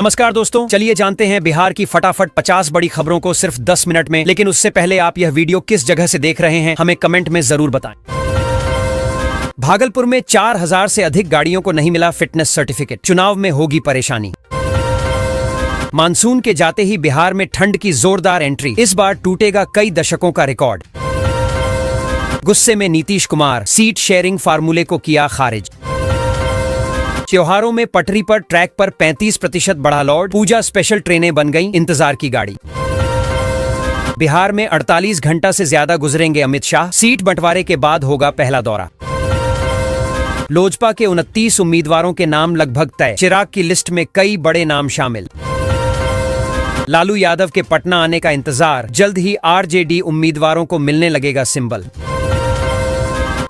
नमस्कार दोस्तों, चलिए जानते हैं बिहार की फटाफट 50 बड़ी खबरों को सिर्फ 10 मिनट में। लेकिन उससे पहले आप यह वीडियो किस जगह से देख रहे हैं हमें कमेंट में जरूर बताएं। भागलपुर में 4000 से अधिक गाड़ियों को नहीं मिला फिटनेस सर्टिफिकेट, चुनाव में होगी परेशानी। मानसून के जाते ही बिहार में ठंड की जोरदार एंट्री, इस बार टूटेगा कई दशकों का रिकॉर्ड। गुस्से में नीतीश कुमार, सीट शेयरिंग फार्मूले को किया खारिज। त्योहारों में पटरी पर ट्रैक पर 35% बढ़ा लोड, पूजा स्पेशल ट्रेनें बन गईं इंतजार की गाड़ी। बिहार में 48 घंटा से ज्यादा गुजरेंगे अमित शाह, सीट बंटवारे के बाद होगा पहला दौरा। लोजपा के 29 उम्मीदवारों के नाम लगभग तय, चिराग की लिस्ट में कई बड़े नाम शामिल। लालू यादव के पटना आने का इंतजार, जल्द ही आरजेडी उम्मीदवारों को मिलने लगेगा सिंबल।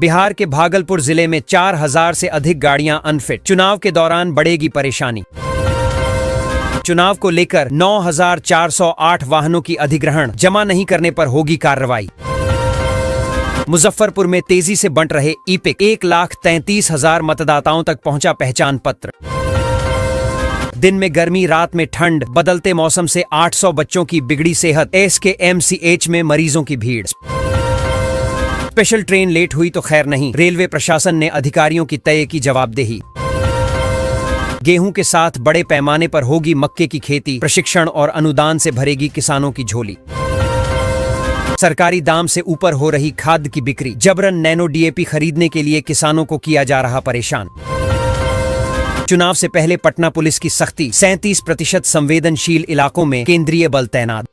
बिहार के भागलपुर जिले में 4000 से अधिक गाड़ियां अनफिट, चुनाव के दौरान बढ़ेगी परेशानी। चुनाव को लेकर 9408 वाहनों की अधिग्रहण, जमा नहीं करने पर होगी कार्रवाई। मुजफ्फरपुर में तेजी से बंट रहे ई-पिक, 1,33,000 मतदाताओं तक पहुंचा पहचान पत्र। दिन में गर्मी, रात में ठंड, बदलते मौसम से 800 बच्चों की बिगड़ी सेहत, एसकेएमसीएच में मरीजों की भीड़। स्पेशल ट्रेन लेट हुई तो खैर नहीं, रेलवे प्रशासन ने अधिकारियों की तय की जवाबदेही। गेहूं के साथ बड़े पैमाने पर होगी मक्के की खेती, प्रशिक्षण और अनुदान से भरेगी किसानों की झोली। सरकारी दाम से ऊपर हो रही खाद की बिक्री, जबरन नैनो डीएपी खरीदने के लिए किसानों को किया जा रहा परेशान। चुनाव से पहले पटना पुलिस की सख्ती, 37% संवेदनशील इलाकों में केंद्रीय बल तैनात।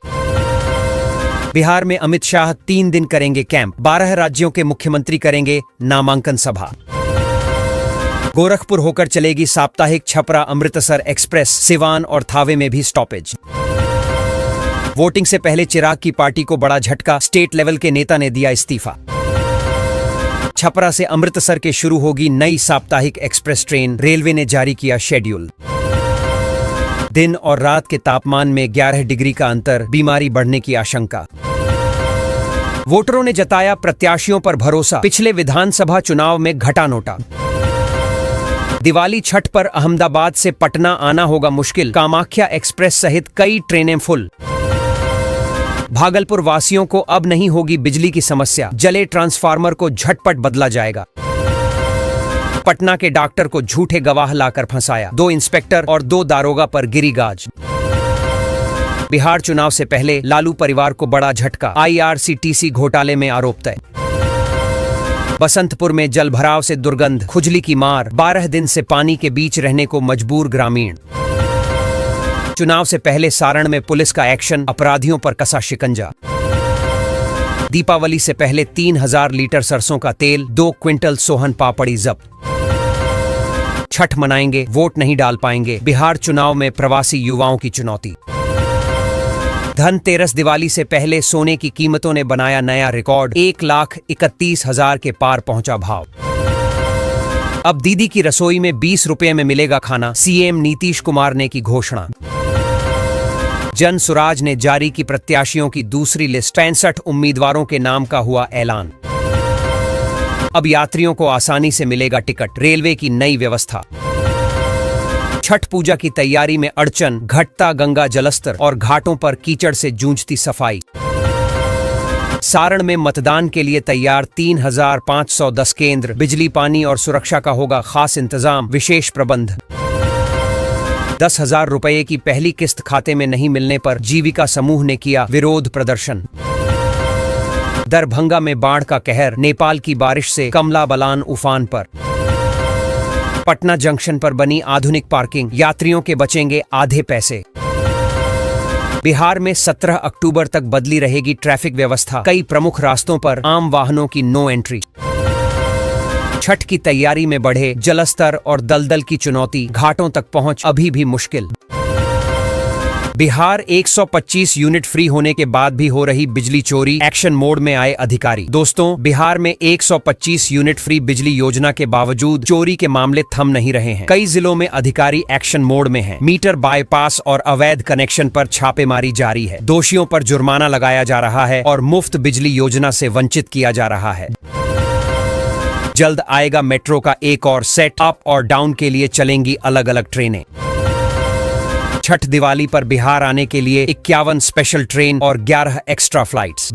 बिहार में अमित शाह 3 दिन करेंगे कैंप, 12 राज्यों के मुख्यमंत्री करेंगे नामांकन सभा। गोरखपुर होकर चलेगी साप्ताहिक छपरा अमृतसर एक्सप्रेस, सिवान और थावे में भी स्टॉपेज। वोटिंग से पहले चिराग की पार्टी को बड़ा झटका, स्टेट लेवल के नेता ने दिया इस्तीफा। छपरा से अमृतसर के शुरू होगी नई साप्ताहिक एक्सप्रेस ट्रेन, रेलवे ने जारी किया शेड्यूल। दिन और रात के तापमान में 11 डिग्री का अंतर, बीमारी बढ़ने की आशंका। वोटरों ने जताया प्रत्याशियों पर भरोसा, पिछले विधानसभा चुनाव में घटा नोटा। दिवाली छठ पर अहमदाबाद से पटना आना होगा मुश्किल, कामाख्या एक्सप्रेस सहित कई ट्रेनें फुल। भागलपुर वासियों को अब नहीं होगी बिजली की समस्या, जले ट्रांसफार्मर को झटपट बदला जाएगा। पटना के डॉक्टर को झूठे गवाह लाकर फंसाया, 2 इंस्पेक्टर और 2 दारोगा पर गिरी गाज। बिहार चुनाव से पहले लालू परिवार को बड़ा झटका, आईआरसीटीसी घोटाले में आरोप तय। बसंतपुर में जलभराव से दुर्गंध, खुजली की मार, 12 दिन से पानी के बीच रहने को मजबूर ग्रामीण। चुनाव से पहले सारण में पुलिस का एक्शन, अपराधियों पर कसा शिकंजा। दीपावली से पहले 3000 लीटर सरसों का तेल, 2 क्विंटल सोहन पापड़ी जब्त। छठ मनाएंगे, वोट नहीं डाल पाएंगे, बिहार चुनाव में प्रवासी युवाओं की चुनौती। धनतेरस दिवाली से पहले सोने की कीमतों ने बनाया नया रिकॉर्ड, 1,31,000 के पार पहुंचा भाव। अब दीदी की रसोई में 20 रुपए में मिलेगा खाना, सीएम नीतीश कुमार ने की घोषणा। जन सुराज ने जारी की प्रत्याशियों की दूसरी लिस्ट, 65 उम्मीदवारों के नाम का हुआ ऐलान। अब यात्रियों को आसानी से मिलेगा टिकट, रेलवे की नई व्यवस्था। छठ पूजा की तैयारी में अड़चन, घटता गंगा जलस्तर और घाटों पर कीचड़ से जूझती सफाई। सारण में मतदान के लिए तैयार 3510 केंद्र, बिजली पानी और सुरक्षा का होगा खास इंतजाम, विशेष प्रबंध। 10,000 रुपये की पहली किस्त खाते में नहीं मिलने पर जीविका समूह ने किया विरोध प्रदर्शन। दरभंगा में बाढ़ का कहर, नेपाल की बारिश से कमला बलान उफान पर। पटना जंक्शन पर बनी आधुनिक पार्किंग, यात्रियों के बचेंगे आधे पैसे। बिहार में 17 अक्टूबर तक बदली रहेगी ट्रैफिक व्यवस्था, कई प्रमुख रास्तों पर आम वाहनों की नो एंट्री। छठ की तैयारी में बढ़े जलस्तर और दलदल की चुनौती, घाटों तक पहुंच अभी भी मुश्किल। बिहार 125 यूनिट फ्री होने के बाद भी हो रही बिजली चोरी, एक्शन मोड में आए अधिकारी। दोस्तों, बिहार में 125 यूनिट फ्री बिजली योजना के बावजूद चोरी के मामले थम नहीं रहे हैं। कई जिलों में अधिकारी एक्शन मोड में हैं। मीटर बाईपास और अवैध कनेक्शन पर छापेमारी जारी है। दोषियों पर जुर्माना लगाया जा रहा है और मुफ्त बिजली योजना से वंचित किया जा रहा है। जल्द आएगा मेट्रो का एक और सेट, अप और डाउन के लिए चलेंगी अलग अलग ट्रेनें। छठ दिवाली पर बिहार आने के लिए 51 स्पेशल ट्रेन और 11 एक्स्ट्रा फ्लाइट्स।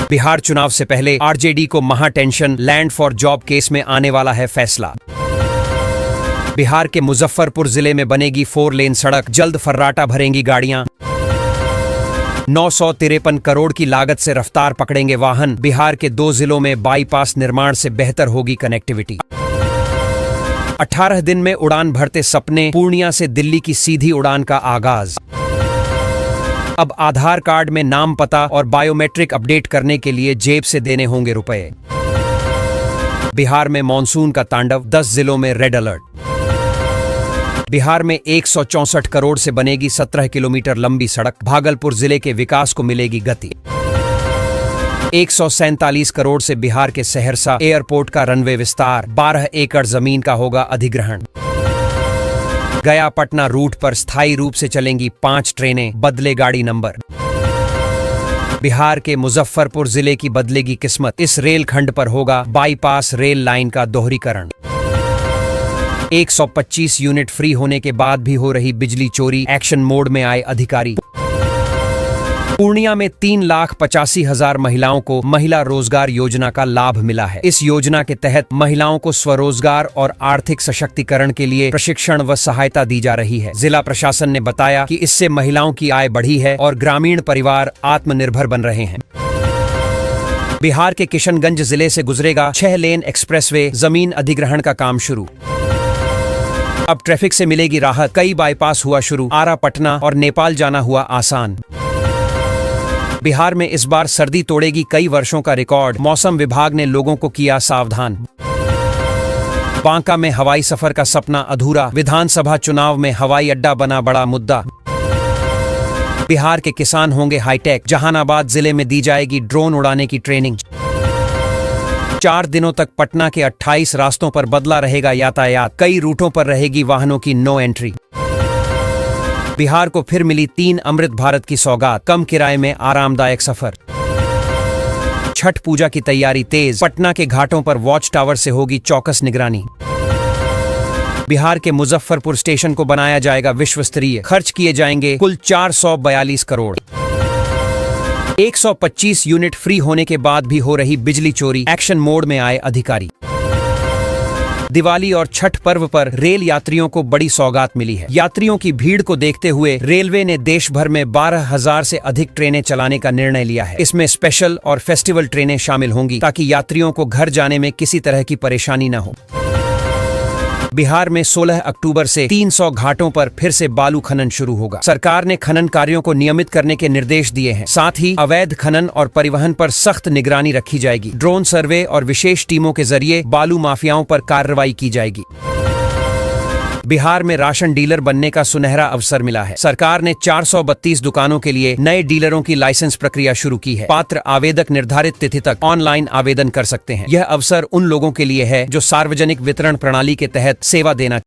बिहार चुनाव से पहले आरजेडी को महा tension, land for job case में आने वाला है फैसला। बिहार के मुजफ्फरपुर जिले में बनेगी 4 लेन सड़क, जल्द फर्राटा भरेंगी गाड़ियां। 953 करोड़ की लागत से रफ्तार पकड़ेंगे वाहन। बिहार के 2 जिलों में बाईपास निर्माण से बेहतर होगी कनेक्टिविटी। 18 दिन में उड़ान भरते सपने, पूर्णिया से दिल्ली की सीधी उड़ान का आगाज। अब आधार कार्ड में नाम, पता और बायोमेट्रिक अपडेट करने के लिए जेब से देने होंगे रुपए। बिहार में मॉनसून का तांडव, 10 जिलों में रेड अलर्ट। बिहार में 164 करोड़ से बनेगी 17 किलोमीटर लंबी सड़क, भागलपुर जिले के विकास को मिलेगी गति। 147 करोड़ से बिहार के सहरसा एयरपोर्ट का रनवे विस्तार, 12 एकड़ जमीन का होगा अधिग्रहण। गया पटना रूट पर स्थायी रूप से चलेंगी 5 ट्रेनें, बदले गाड़ी नंबर। बिहार के मुजफ्फरपुर जिले की बदलेगी किस्मत, इस रेल खंड पर होगा बाईपास रेल लाइन का दोहरीकरण। 125 यूनिट फ्री होने के बाद भी हो रही बिजली चोरी, एक्शन मोड में आए अधिकारी। पूर्णिया में 3,85,000 महिलाओं को महिला रोजगार योजना का लाभ मिला है। इस योजना के तहत महिलाओं को स्वरोजगार और आर्थिक सशक्तिकरण के लिए प्रशिक्षण व सहायता दी जा रही है। जिला प्रशासन ने बताया कि इससे महिलाओं की आय बढ़ी है और ग्रामीण परिवार आत्मनिर्भर बन रहे हैं। बिहार के किशनगंज जिले से गुजरेगा 6 लेन एक्सप्रेसवे, जमीन अधिग्रहण का काम शुरू। अब ट्रैफिक से मिलेगी राहत, कई बाईपास हुआ शुरू, आरा, पटना और नेपाल जाना हुआ आसान। बिहार में इस बार सर्दी तोड़ेगी कई वर्षों का रिकॉर्ड, मौसम विभाग ने लोगों को किया सावधान। बांका में हवाई सफर का सपना अधूरा, विधानसभा चुनाव में हवाई अड्डा बना बड़ा मुद्दा। बिहार के किसान होंगे हाईटेक, जहानाबाद जिले में दी जाएगी ड्रोन उड़ाने की ट्रेनिंग। 4 दिनों तक पटना के 28 रास्तों पर बदला रहेगा यातायात, कई रूटों पर रहेगी वाहनों की नो एंट्री। बिहार को फिर मिली 3 अमृत भारत की सौगात, कम किराए में आरामदायक सफर। छठ पूजा की तैयारी तेज, पटना के घाटों पर वॉच टावर से होगी चौकस निगरानी। बिहार के मुजफ्फरपुर स्टेशन को बनाया जाएगा विश्व स्तरीय, खर्च किए जाएंगे कुल 442 करोड़। 125 यूनिट फ्री होने के बाद भी हो रही बिजली चोरी, एक्शन मोड में आए अधिकारी। दिवाली और छठ पर्व पर रेल यात्रियों को बड़ी सौगात मिली है। यात्रियों की भीड़ को देखते हुए रेलवे ने देश भर में 12,000 से अधिक ट्रेनें चलाने का निर्णय लिया है। इसमें स्पेशल और फेस्टिवल ट्रेनें शामिल होंगी ताकि यात्रियों को घर जाने में किसी तरह की परेशानी न हो। बिहार में 16 अक्टूबर से 300 घाटों पर फिर से बालू खनन शुरू होगा। सरकार ने खनन कार्यों को नियमित करने के निर्देश दिए हैं। साथ ही अवैध खनन और परिवहन पर सख्त निगरानी रखी जाएगी। ड्रोन सर्वे और विशेष टीमों के जरिए बालू माफियाओं पर कार्रवाई की जाएगी। बिहार में राशन डीलर बनने का सुनहरा अवसर मिला है। सरकार ने 432 दुकानों के लिए नए डीलरों की लाइसेंस प्रक्रिया शुरू की है। पात्र आवेदक निर्धारित तिथि तक ऑनलाइन आवेदन कर सकते हैं। यह अवसर उन लोगों के लिए है जो सार्वजनिक वितरण प्रणाली के तहत सेवा देना